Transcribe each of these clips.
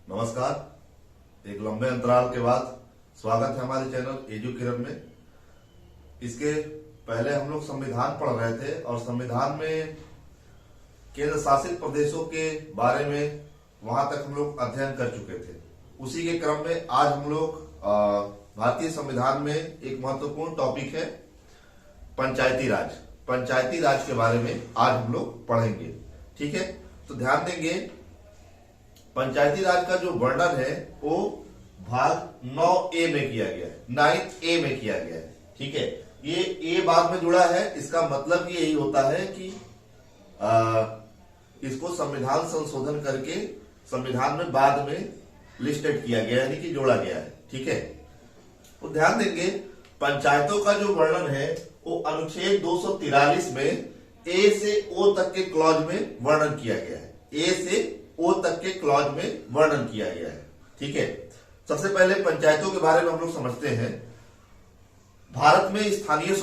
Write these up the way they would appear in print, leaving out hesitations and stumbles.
नमस्कार। एक लंबे अंतराल के बाद स्वागत है हमारे चैनल एजुकिरण में। इसके पहले हम लोग संविधान पढ़ रहे थे और संविधान में केंद्र शासित प्रदेशों के बारे में वहां तक हम लोग अध्ययन कर चुके थे। उसी के क्रम में आज हम लोग भारतीय संविधान में एक महत्वपूर्ण टॉपिक है पंचायती राज। पंचायती राज के बारे में आज हम लोग पढ़ेंगे। ठीक है, तो ध्यान देंगे पंचायती राज का जो वर्णन है वो भाग 9A में किया गया है, 9A में किया गया है। ठीक है, ये ए बाद में जुड़ा है, इसका मतलब यही होता है कि इसको संविधान संशोधन करके संविधान में बाद में लिस्टेड किया गया यानी कि जोड़ा गया है। ठीक है, तो ध्यान देंगे पंचायतों का जो वर्णन है वो अनुच्छेद 243 में ए से ओ तक के क्लॉज में वर्णन किया गया है। ए से ओ तक के क्लॉज में वर्णन किया गया है। ठीक है, सबसे पहले पंचायतों के बारे में हम लोग समझते हैं। भारत में स्थानीय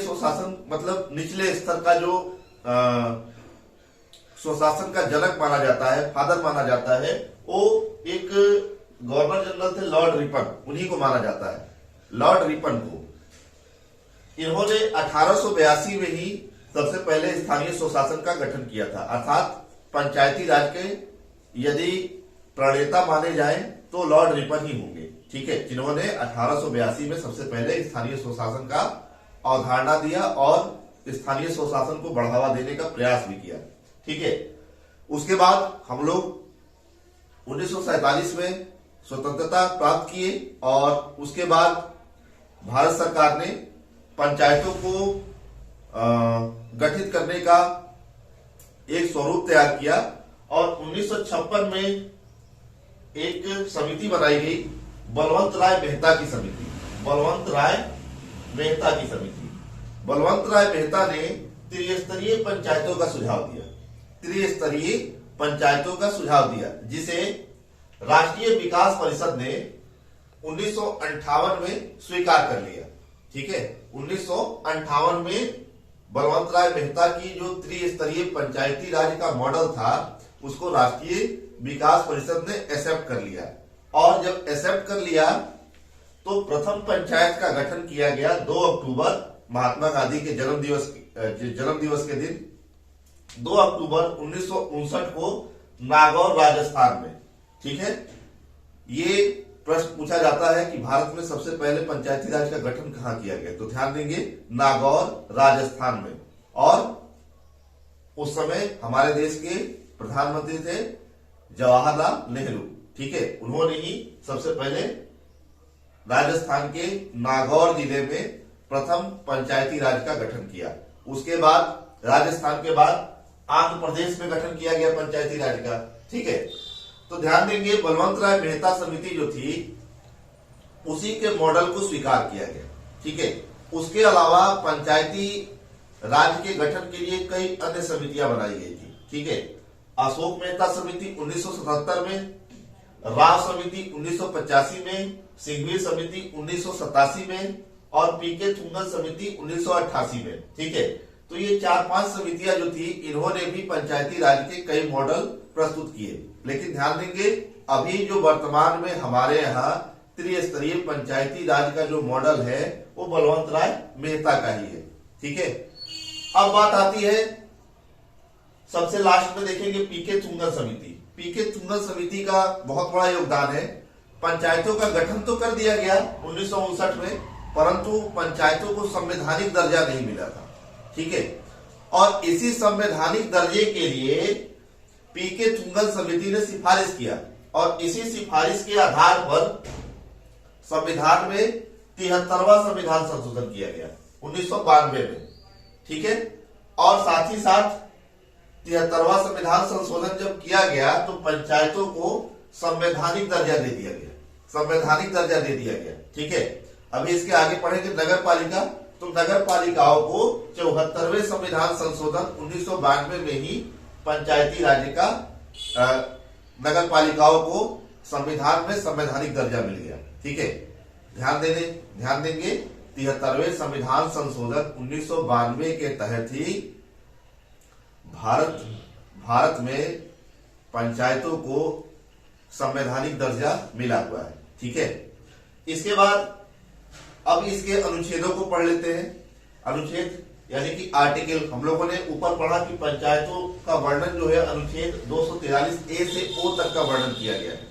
स्वशासन मतलब निचले स्तर का जो स्वशासन का जनक माना जाता है, फादर माना जाता है, वो एक गवर्नर जनरल थे लॉर्ड रिपन, उन्हीं को माना जाता है, लॉर्ड रिपन को। इन्होंने 1882 में ही सबसे पहले स्थानीय स्वशासन का गठन किया था। अर्थात पंचायती राज के यदि प्रणेता माने जाएं तो लॉर्ड रिपन ही होंगे। ठीक है, जिन्होंने 1882 में सबसे पहले स्थानीय स्वशासन का अवधारणा दिया और स्थानीय स्वशासन को बढ़ावा देने का प्रयास भी किया। ठीक है, उसके बाद हम लोग 1947 में स्वतंत्रता प्राप्त किए और उसके बाद भारत सरकार ने पंचायतों को गठित करने का एक स्वरूप तैयार किया और 1956 में एक समिति बनाई गई, बलवंत राय मेहता की समिति। बलवंत राय मेहता की समिति, बलवंत राय मेहता ने त्रिस्तरीय पंचायतों का सुझाव दिया, त्रिस्तरीय पंचायतों का सुझाव दिया, जिसे राष्ट्रीय विकास परिषद ने 1958 में स्वीकार कर लिया। ठीक है, 1958 में बलवंत राय मेहता की जो त्रिस्तरीय पंचायती राज का मॉडल था उसको राष्ट्रीय विकास परिषद ने एक्सेप्ट कर लिया और जब एक्सेप्ट कर लिया तो प्रथम पंचायत का गठन किया गया 2 अक्टूबर महात्मा गांधी के जन्म दिवस के दिन 2 अक्टूबर 1959 को नागौर राजस्थान में। ठीक है, ये प्रश्न पूछा जाता है कि भारत में सबसे पहले पंचायती राज का गठन कहां किया गया, तो ध्यान देंगे नागौर राजस्थान में। और उस समय हमारे देश के प्रधानमंत्री थे जवाहरलाल नेहरू। ठीक है, उन्होंने ही सबसे पहले राजस्थान के नागौर जिले में प्रथम पंचायती राज का गठन किया। उसके बाद राजस्थान के बाद आंध्र प्रदेश में गठन किया गया पंचायती राज का। ठीक है, तो ध्यान देंगे बलवंत राय मेहता समिति जो थी उसी के मॉडल को स्वीकार किया गया। ठीक है, उसके अलावा पंचायती राज के गठन के लिए कई अन्य समितियां बनाई गई थी। ठीक है, अशोक मेहता समिति 1977 में, राव समिति 1985 में, सिंघवी समिति 1987 में और पीके थुंगन समिति 1988 में। ठीक है, तो ये 4-5 समितियां जो थी इन्होंने भी पंचायती राज के कई मॉडल प्रस्तुत किए। लेकिन ध्यान देंगे अभी जो वर्तमान में हमारे यहाँ त्रिस्तरीय पंचायती राज का जो मॉडल है वो बलवंत राय मेहता का ही है। ठीक है, अब बात आती है सबसे लास्ट में देखेंगे पीके थुंगन समिति। पीके थुंगन समिति का बहुत बड़ा योगदान है। पंचायतों का गठन तो कर दिया गया 1959 में, परंतु पंचायतों को संवैधानिक दर्जा नहीं मिला था। ठीक है, और इसी संवैधानिक दर्जे के लिए पीके थुंगन समिति ने सिफारिश किया और इसी सिफारिश के आधार पर संविधान में 73वां संविधान संशोधन किया गया 1992 में। ठीक है, और साथ ही साथ 73वां संविधान संशोधन जब किया गया तो पंचायतों को संवैधानिक दर्जा दे दिया गया, संवैधानिक दर्जा दे दिया गया। ठीक है, अभी इसके आगे पढ़ेंगे नगर पालिका, तो नगर पालिकाओं को 74वें संविधान संशोधन 1992 में ही पंचायती राज का नगर पालिकाओं को संविधान में संवैधानिक दर्जा मिल गया। ठीक है, ध्यान देंगे 73वें संविधान संशोधन 1992 के तहत ही भारत में पंचायतों को संवैधानिक दर्जा मिला हुआ है। ठीक है, इसके बाद अब इसके अनुच्छेदों को पढ़ लेते हैं। अनुच्छेद यानी कि आर्टिकल, हम लोगों ने ऊपर पढ़ा कि पंचायतों का वर्णन जो है अनुच्छेद 243 ए से ओ तक का वर्णन किया गया है।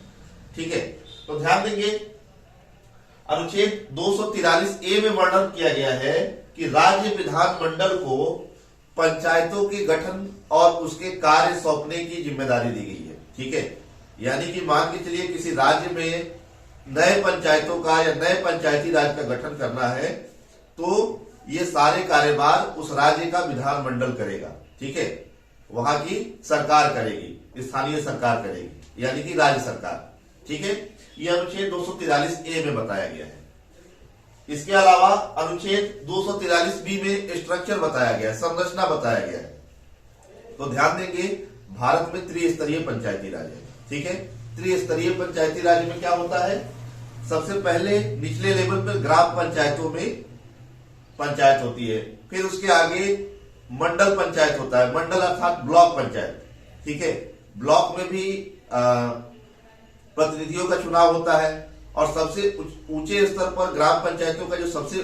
ठीक है, तो ध्यान देंगे अनुच्छेद 243 ए में वर्णन किया गया है कि राज्य विधानमंडल को पंचायतों के गठन और उसके कार्य सौंपने की जिम्मेदारी दी गई है। ठीक है, यानी कि मान के चलिए किसी राज्य में नए पंचायतों का या नए पंचायती राज का गठन करना है तो ये सारे कार्यभार उस राज्य का विधानमंडल करेगा। ठीक है, वहां की सरकार करेगी, स्थानीय सरकार करेगी, यानी कि राज्य सरकार। ठीक है, ये अनुच्छेद 243 ए में बताया गया है। इसके अलावा अनुच्छेद 243 बी में स्ट्रक्चर बताया गया है, संरचना बताया गया है। तो ध्यान देंगे भारत में त्रिस्तरीय पंचायती राज है। ठीक है, त्रिस्तरीय पंचायती राज में क्या होता है, सबसे पहले निचले लेवल पर ग्राम पंचायतों में पंचायत होती है, फिर उसके आगे मंडल पंचायत होता है, मंडल अर्थात ब्लॉक पंचायत। ठीक है, ब्लॉक में भी प्रतिनिधियों का चुनाव होता है और सबसे ऊंचे स्तर पर ग्राम पंचायतों का जो सबसे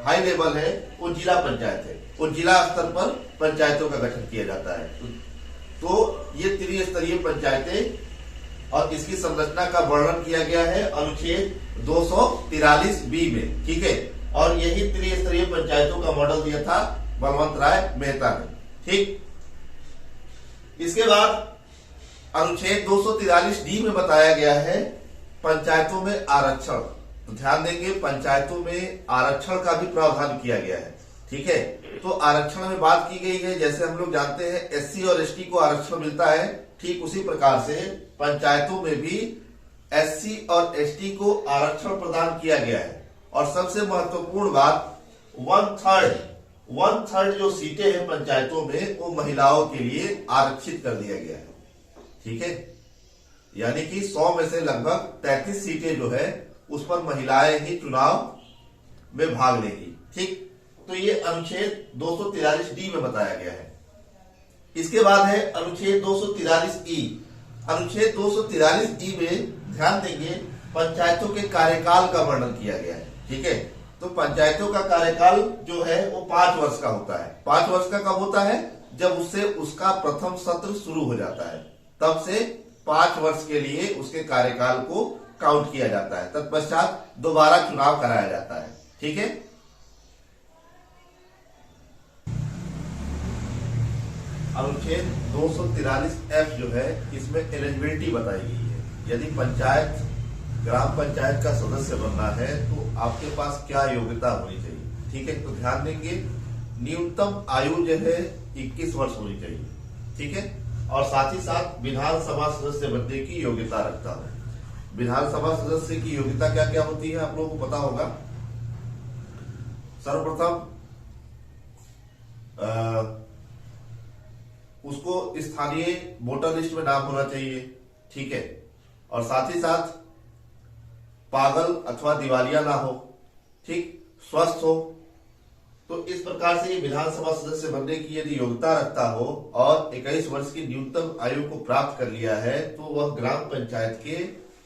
हाई लेवल है वो जिला पंचायत है, वो जिला स्तर पर पंचायतों का गठन किया जाता है। तो ये त्रिस्तरीय पंचायतें और इसकी संरचना का वर्णन किया गया है अनुच्छेद 243 बी में। ठीक है, और यही त्रिस्तरीय पंचायतों का मॉडल दिया था बलवंत राय मेहता ने। ठीक, इसके बाद अनुच्छेद 243 डी में बताया गया है पंचायतों में आरक्षण। तो ध्यान देंगे पंचायतों में आरक्षण का भी प्रावधान किया गया है। ठीक है, तो आरक्षण में बात की गई है, जैसे हम लोग जानते हैं एससी और एसटी को आरक्षण मिलता है, ठीक उसी प्रकार से पंचायतों में भी एससी और एसटी को आरक्षण प्रदान किया गया है। और सबसे महत्वपूर्ण बात, वन थर्ड जो सीटें हैं पंचायतों में वो महिलाओं के लिए आरक्षित कर दिया गया है। ठीक है, यानी कि 100 में से लगभग 33 सीटें जो है उस पर महिलाएं ही चुनाव में भाग लेंगी। ठीक, तो ये अनुच्छेद 243 डी में बताया गया है। इसके बाद है अनुच्छेद 243 ई। अनुच्छेद 243 ई में ध्यान देंगे पंचायतों के कार्यकाल का वर्णन किया गया है। ठीक है, तो पंचायतों का कार्यकाल जो है वो 5 वर्ष का होता है। 5 वर्ष का कब होता है, जब उससे उसका प्रथम सत्र शुरू हो जाता है, तब से 5 वर्ष के लिए उसके कार्यकाल को काउंट किया जाता है, तत्पश्चात दोबारा चुनाव कराया जाता है। ठीक है, अनुच्छेद 243 एफ जो है इसमें एलिजिबिलिटी बताई गई है। यदि पंचायत ग्राम पंचायत का सदस्य बनना है तो आपके पास क्या योग्यता होनी चाहिए। ठीक है, तो ध्यान देंगे न्यूनतम आयु जो है 21 वर्ष होनी चाहिए। ठीक है, और साथ ही साथ विधानसभा सदस्य बनने की योग्यता रखता है। विधानसभा सदस्य की योग्यता क्या क्या होती है आप लोगों को पता होगा। सर्वप्रथम उसको स्थानीय वोटर लिस्ट में नाम होना चाहिए। ठीक है, और साथ ही साथ पागल अथवा दिवालिया ना हो। ठीक, स्वस्थ हो। तो इस प्रकार से विधानसभा सदस्य बनने की यदि योग्यता रखता हो और 21 वर्ष की न्यूनतम आयु को प्राप्त कर लिया है तो वह ग्राम पंचायत के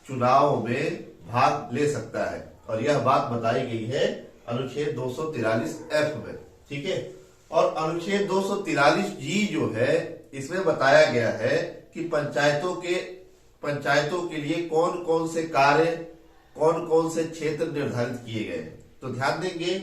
चुनाव में भाग ले सकता है। और यह बात बताई गई है अनुच्छेद 243 एफ में। ठीक है, और अनुच्छेद 243 जी जो है इसमें बताया गया है कि पंचायतों के लिए कौन कौन से कार्य, कौन कौन से क्षेत्र निर्धारित किए गए। तो ध्यान देंगे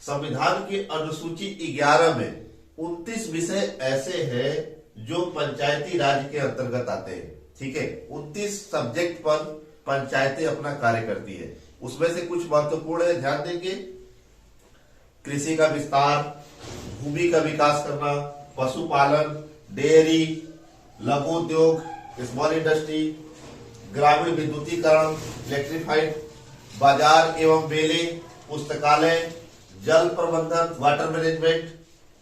संविधान के अनुसूची 11 में 29 विषय ऐसे हैं जो पंचायती राज के अंतर्गत आते हैं। ठीक है, 29 सब्जेक्ट पर पंचायतें अपना कार्य करती है। उसमें से कुछ महत्वपूर्ण है, ध्यान देंगे। कृषि का विस्तार, भूमि का विकास करना, पशुपालन, डेयरी, लघु उद्योग, स्मॉल इंडस्ट्री, ग्रामीण विद्युतीकरण, इलेक्ट्रीफाइड, बाजार एवं मेले, पुस्तकालय, जल प्रबंधन, वाटर मैनेजमेंट,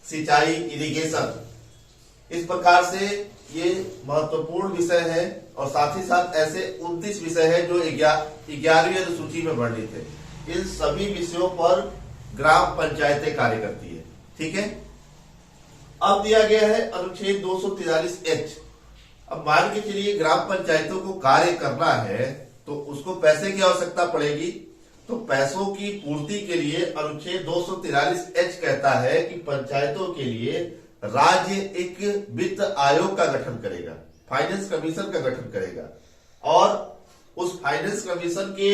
सिंचाई, इरिगेशन। इस प्रकार से ये महत्वपूर्ण विषय है। और साथ ही साथ ऐसे 29 विषय है जो 11वीं अनुसूची में वर्णित है। इन सभी विषयों पर ग्राम पंचायतें कार्य करती है। ठीक है, अब दिया गया है अनुच्छेद 243 एच। अब मान के चलिए ग्राम पंचायतों को कार्य करना है तो उसको पैसे की आवश्यकता पड़ेगी। तो पैसों की पूर्ति के लिए अनुच्छेद 243H कहता है कि पंचायतों के लिए राज्य एक वित्त आयोग का गठन करेगा, फाइनेंस कमीशन का गठन करेगा, और उस फाइनेंस कमीशन के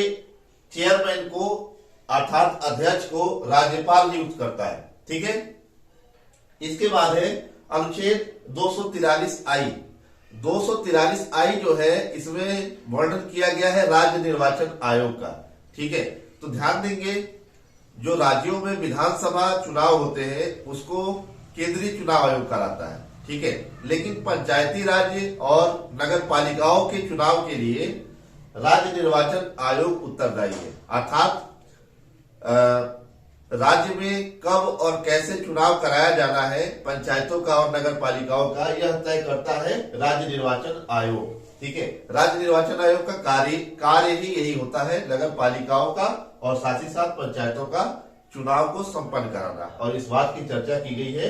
चेयरमैन को अर्थात अध्यक्ष को राज्यपाल नियुक्त करता है। ठीक है। इसके बाद है अनुच्छेद 243I। 243I जो है इसमें वर्णन किया गया है राज्य निर्वाचन आयोग का। ठीक है। तो ध्यान देंगे जो राज्यों में विधानसभा चुनाव होते हैं उसको केंद्रीय चुनाव आयोग कराता है। ठीक है। लेकिन पंचायती राज्य और नगर पालिकाओं के चुनाव के लिए राज्य निर्वाचन आयोग उत्तरदायी है। अर्थात राज्य में कब और कैसे चुनाव कराया जाना है पंचायतों का और नगर पालिकाओं का, यह तय करता है राज्य निर्वाचन आयोग। ठीक है। राज्य निर्वाचन आयोग का कार्य ही यही होता है, नगर पालिकाओं का और साथ ही साथ पंचायतों का चुनाव को संपन्न कराना। और इस बात की चर्चा की गई है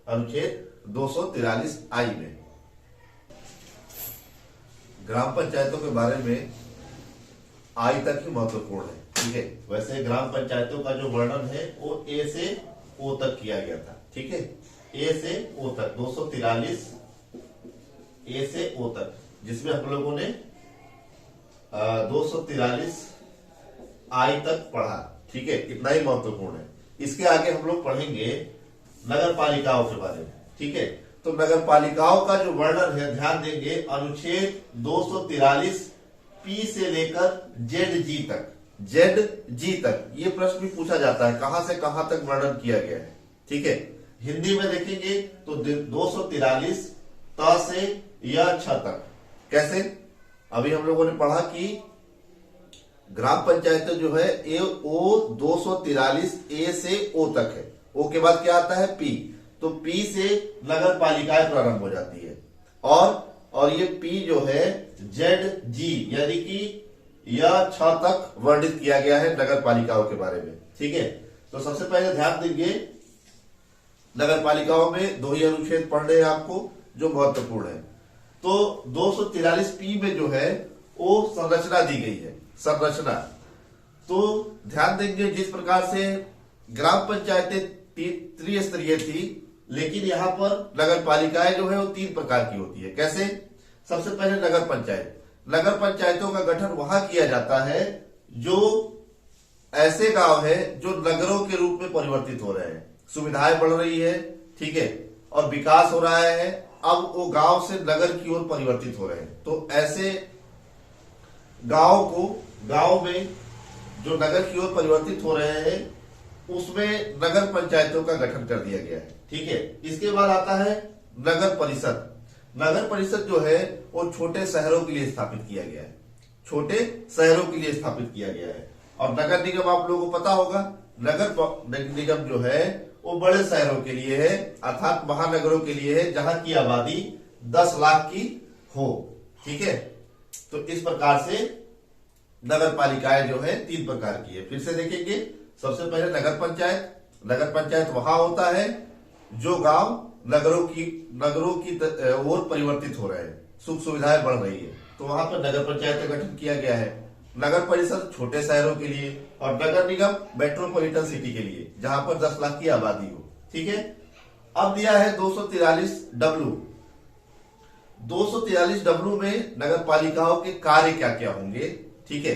अनुच्छेद 243I में। ग्राम पंचायतों के बारे में आई तक ही महत्वपूर्ण है। ठीक है। वैसे ग्राम पंचायतों का जो वर्णन है वो ए से ओ तक किया गया था। ठीक है। ए से ओ तक 243 ए से ओ तक, जिसमें हम लोगों ने 243 आई तक पढ़ा। ठीक है। इतना ही महत्वपूर्ण है। इसके आगे हम लोग पढ़ेंगे नगर पालिकाओं के बारे में। ठीक है। तो नगर पालिकाओं का जो वर्णन है ध्यान देंगे अनुच्छेद 243 पी से लेकर जेड जी तक। ये प्रश्न भी पूछा जाता है कहां से कहां तक वर्णन किया गया है। ठीक है। हिंदी में देखेंगे तो 243 त से या छ तक। कैसे? अभी हम लोगों ने पढ़ा कि ग्राम पंचायत जो है ए ओ 243 ए से ओ तक है। ओ के बाद क्या आता है? पी। तो पी से नगर पालिकाएं प्रारंभ हो जाती है और ये पी जो है जेड जी यानी कि यह 6 तक वर्णित किया गया है नगर पालिकाओं के बारे में। ठीक है। तो सबसे पहले ध्यान देंगे नगर पालिकाओं में 2 ही अनुच्छेद पढ़ने हैं आपको जो महत्वपूर्ण है। तो 243 पी में जो है वो संरचना दी गई है। संरचना तो ध्यान देंगे जिस प्रकार से ग्राम पंचायतें त्रिस्तरीय थी, लेकिन यहां पर नगर पालिकाएं जो है वो 3 प्रकार की होती है। कैसे? सबसे पहले नगर पंचायत। नगर पंचायतों का गठन वहां किया जाता है जो ऐसे गांव है जो नगरों के रूप में परिवर्तित हो रहे हैं, सुविधाएं बढ़ रही है। ठीक है। और विकास हो रहा है, अब वो गांव से नगर की ओर परिवर्तित हो रहे हैं। तो ऐसे गांव में जो नगर की ओर परिवर्तित हो रहे हैं उसमें नगर पंचायतों का गठन कर दिया गया है। ठीक है। इसके बाद आता है नगर परिषद। नगर परिषद जो है वो छोटे शहरों के लिए स्थापित किया गया है। छोटे शहरों के लिए स्थापित किया गया है। और नगर निगम आप लोगों को पता होगा, नगर निगम जो है वो बड़े शहरों के लिए है, अर्थात महानगरों के लिए है जहां की आबादी 10 लाख की हो। ठीक है। तो इस प्रकार से नगर पालिकाएं जो है 3 प्रकार की है। फिर से देखेंगे, सबसे पहले नगर पंचायत। नगर पंचायत वहां होता है जो गांव नगरों की ओर परिवर्तित हो रहे हैं, सुख सुविधाएं बढ़ रही है, तो वहां पर नगर पंचायत का गठन किया गया है। नगर परिषद छोटे शहरों के लिए और नगर निगम मेट्रोपॉलिटन सिटी के लिए जहां पर 10 लाख की आबादी हो। ठीक है। अब दिया है 243W। 243W में नगर पालिकाओं के कार्य क्या क्या होंगे। ठीक है।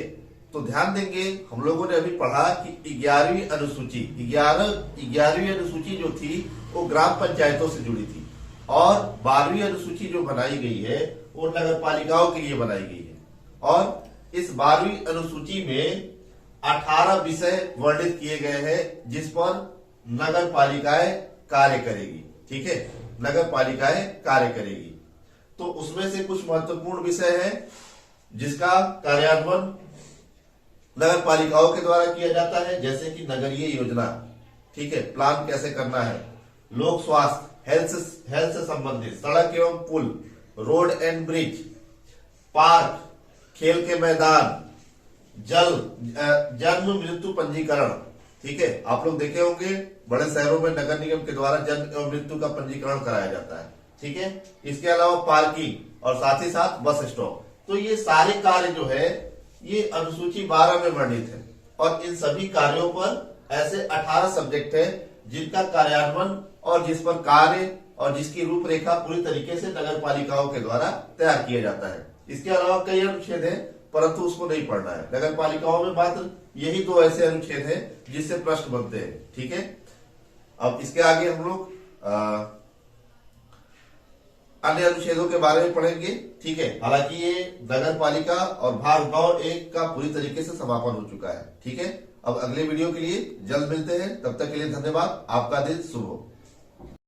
तो ध्यान देंगे हम लोगों ने अभी पढ़ा कि 11वीं अनुसूची जो थी वो ग्राम पंचायतों से जुड़ी थी और 12वीं अनुसूची जो बनाई गई है वो नगर पालिकाओं के लिए बनाई गई है। और इस 12वीं अनुसूची में 18 विषय वर्णित किए गए हैं जिस पर नगर पालिकाएं कार्य करेगी। ठीक है। नगर पालिकाएं कार्य करेगी। तो उसमें से कुछ महत्वपूर्ण विषय है जिसका कार्यान्वयन नगर पालिकाओं के द्वारा किया जाता है, जैसे कि नगरीय योजना। ठीक है। प्लान कैसे करना है, लोक स्वास्थ्य, हेल्थ से संबंधित, सड़क एवं पुल, रोड एंड ब्रिज, पार्क, खेल के मैदान, जन्म मृत्यु पंजीकरण। ठीक है। आप लोग देखे होंगे बड़े शहरों में नगर निगम के द्वारा जन्म एवं मृत्यु का पंजीकरण कराया जाता है। ठीक है। इसके अलावा पार्किंग और साथ ही साथ बस स्टॉप। तो ये सारे कार्य जो है ये अनुसूची 12 में वर्णित है और इन सभी कार्यों पर ऐसे 18 सब्जेक्ट है जिनका कार्यान्वयन और जिस पर कार्य और जिसकी रूपरेखा पूरी तरीके से नगर पालिकाओं के द्वारा तैयार किया जाता है। इसके अलावा कई अनुच्छेद हैं परंतु उसको नहीं पढ़ना है। नगर पालिकाओं में मात्र यही 2 ऐसे अनुच्छेद हैं जिससे प्रश्न बनते हैं। ठीक है, अब इसके आगे हम लोग अन्य अनुच्छेदों के बारे में पढ़ेंगे। ठीक है, हालांकि ये नगर पालिका और भाग 9(1) का पूरी तरीके से समापन हो चुका है। ठीक है, अब अगले वीडियो के लिए जल्द मिलते हैं, तब तक के लिए धन्यवाद। आपका दिन शुभ हो।